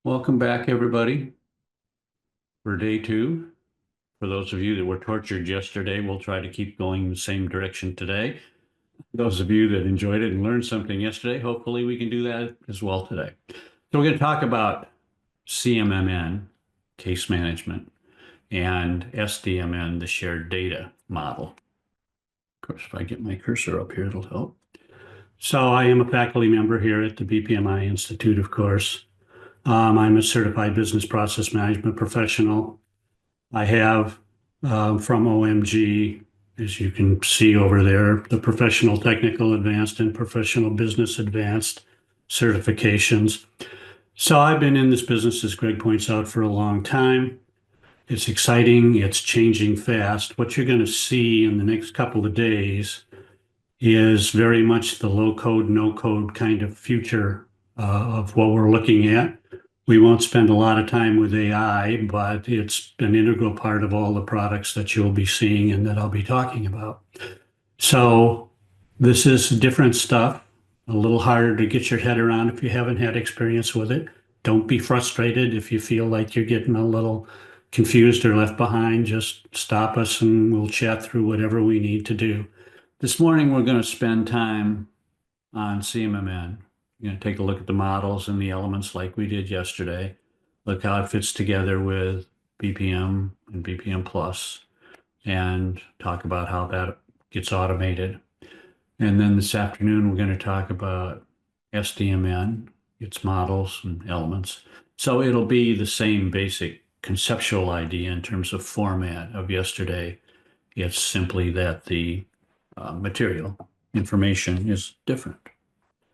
Welcome back, everybody, for day two. For those of you that were tortured yesterday, we'll try to keep going the same direction today. Those of you that enjoyed it and learned something yesterday, hopefully we can do that as well today. So we're going to talk about CMMN, case management, and SDMN, the shared data model. Of course, if I get my cursor up here, it'll help. So I am a faculty member here at the BPMI Institute, of course. I'm a certified business process management professional. I have from OMG, as you can see over there, the professional technical advanced and professional business advanced certifications. So I've been in this business, as Greg points out, for a long time. It's exciting. It's changing fast. What you're going to see in the next couple of days is very much the low code, no code kind of future of what we're looking at. We won't spend a lot of time with AI, but it's an integral part of all the products that you'll be seeing and that I'll be talking about. So this is different stuff, a little harder to get your head around if you haven't had experience with it. Don't be frustrated if you feel like you're getting a little confused or left behind. Just stop us and we'll chat through whatever we need to do. This morning, we're going to spend time on CMMN. We're going to take a look at the models and the elements like we did yesterday, look how it fits together with BPM and BPM Plus, and talk about how that gets automated. And then this afternoon, we're going to talk about SDMN, its models and elements. So it'll be the same basic conceptual idea in terms of format of yesterday. It's simply that the material information is different.